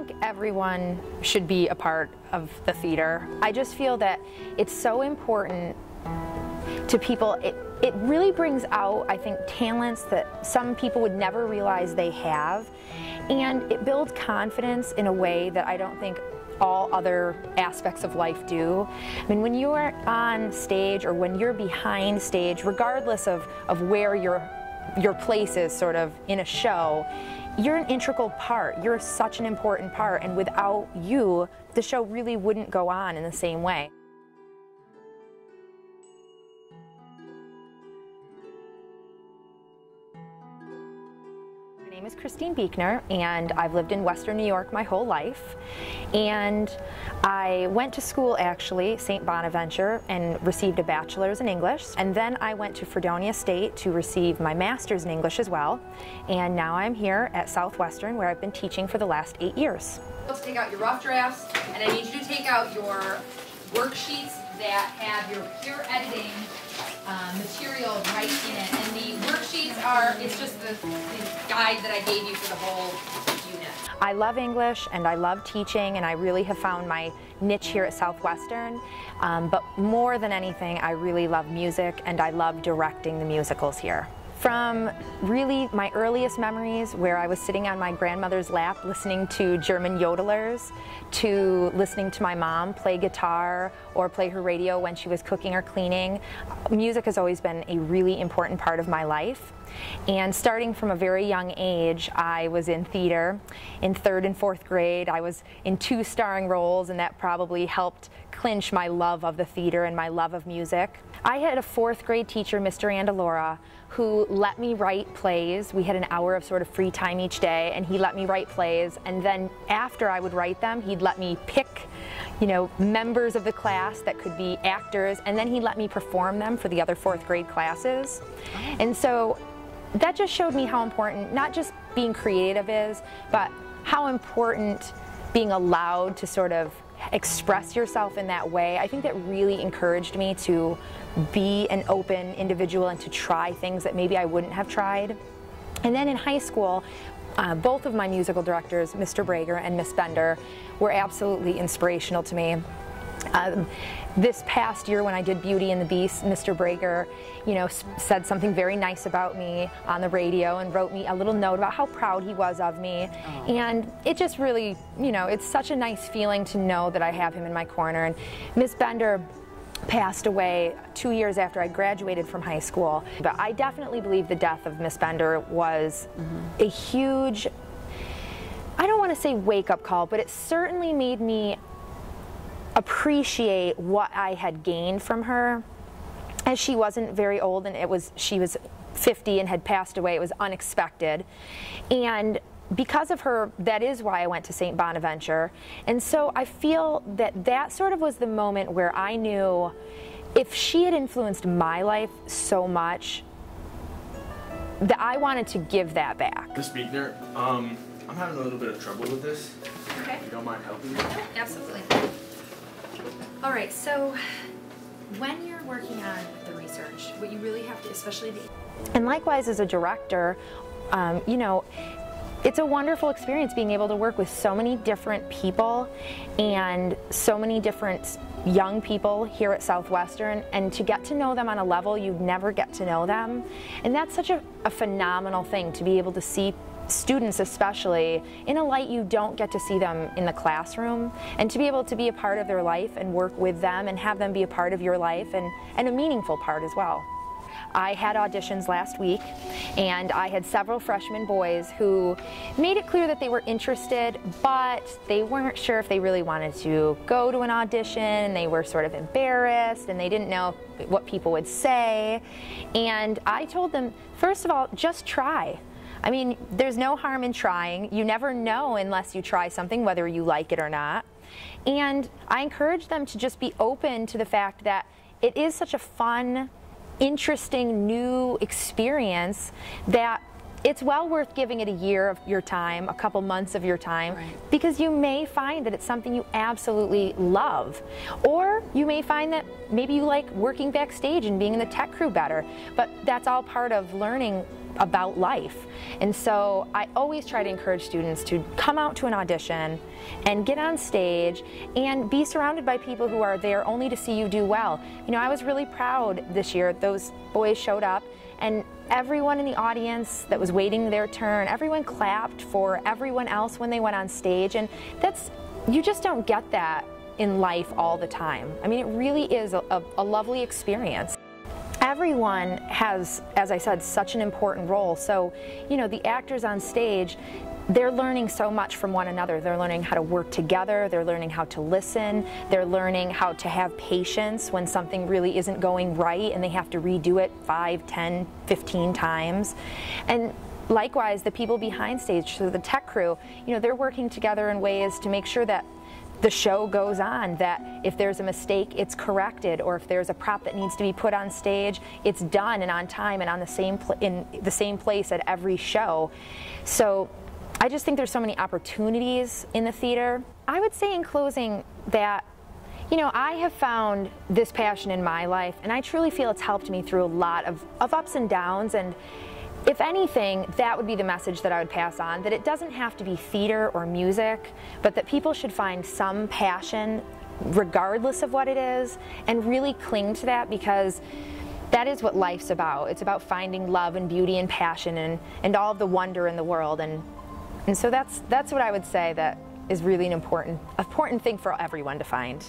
think everyone should be a part of the theater. I just feel that it's so important to people. It really brings out, I think, talents that some people would never realize they have, and it builds confidence in a way that I don't think all other aspects of life do. I mean, when you are on stage or when you're behind stage, regardless of where your place is sort of in a show, you're an integral part. You're such an important part, and without you, the show really wouldn't go on in the same way. My name is Christine Beichner, and I've lived in Western New York my whole life. And I went to school, actually, St. Bonaventure, and received a bachelor's in English. And then I went to Fredonia State to receive my master's in English as well. And now I'm here at Southwestern, where I've been teaching for the last 8 years. Let's take out your rough drafts, and I need you to take out your worksheets that have your peer editing material right in it. And the worksheets are, it's just the guide that I gave you for the whole unit. I love English and I love teaching, and I really have found my niche here at Southwestern. But more than anything, I really love music, and I love directing the musicals here. From really my earliest memories, where I was sitting on my grandmother's lap listening to German yodelers, to listening to my mom play guitar or play her radio when she was cooking or cleaning, music has always been a really important part of my life. And starting from a very young age, I was in theater. In 3rd and 4th grade, I was in 2 starring roles, and that probably helped clinch my love of the theater and my love of music. I had a 4th grade teacher, Mr. Andalora, who let me write plays. We had an hour of sort of free time each day, and he let me write plays, and then after I would write them, he'd let me pick, you know, members of the class that could be actors, and then he let me perform them for the other 4th grade classes. And so that just showed me how important not just being creative is, but how important being allowed to sort of express yourself in that way. I think that really encouraged me to be an open individual and to try things that maybe I wouldn't have tried. And then in high school, both of my musical directors, Mr. Brager and Miss Bender, were absolutely inspirational to me. This past year when I did Beauty and the Beast, Mr. Brager, you know, said something very nice about me on the radio and wrote me a little note about how proud he was of me. Oh. And it just really, you know, it's such a nice feeling to know that I have him in my corner. And Miss Bender passed away 2 years after I graduated from high school. But I definitely believe the death of Miss Bender was a huge, I don't want to say wake-up call, but it certainly made me appreciate what I had gained from her. As she wasn't very old, and she was 50 and had passed away. It was unexpected, and because of her, that is why I went to St. Bonaventure. And so I feel that that sort of was the moment where I knew if she had influenced my life so much, that I wanted to give that back. Ms. Beichner, I'm having a little bit of trouble with this. Okay. If you don't mind helping me? Absolutely. All right, so when you're working on the research, what you really have to, especially the... And likewise as a director, you know, it's a wonderful experience being able to work with so many different people and so many different young people here at Southwestern, and to get to know them on a level you'd never get to know them. And that's such a phenomenal thing, to be able to see students especially in a light you don't get to see them in the classroom, and to be able to be a part of their life and work with them and have them be a part of your life, and a meaningful part as well. I had auditions last week, and I had several freshman boys who made it clear that they were interested, but they weren't sure if they really wanted to go to an audition, and they were sort of embarrassed, and they didn't know what people would say. And I told them, first of all, just try. I mean, there's no harm in trying. You never know unless you try something, whether you like it or not. And I encourage them to just be open to the fact that it is such a fun, interesting, new experience that it's well worth giving it a year of your time, a couple months of your time, because you may find that it's something you absolutely love. Or you may find that maybe you like working backstage and being in the tech crew better, but that's all part of learning about life. And so I always try to encourage students to come out to an audition and get on stage and be surrounded by people who are there only to see you do well. You know, I was really proud this year. Those boys showed up, and everyone in the audience that was waiting their turn, everyone clapped for everyone else when they went on stage, and you just don't get that in life all the time. I mean, it really is a lovely experience. Everyone has, as I said, such an important role. So, you know, the actors on stage, they're learning so much from one another. They're learning how to work together, they're learning how to listen, they're learning how to have patience when something really isn't going right and they have to redo it 5, 10, 15 times. And likewise, the people behind stage, so the tech crew, you know, they're working together in ways to make sure that the show goes on, that if there's a mistake, it's corrected, or if there's a prop that needs to be put on stage, it's done and on time and on in the same place at every show. So I just think there's so many opportunities in the theater. I would say in closing that, you know, I have found this passion in my life, and I truly feel it's helped me through a lot of ups and downs. And if anything, that would be the message that I would pass on, that it doesn't have to be theater or music, but that people should find some passion regardless of what it is and really cling to that, because that is what life's about. It's about finding love and beauty and passion and all of the wonder in the world. And so that's what I would say that is really an important thing for everyone to find.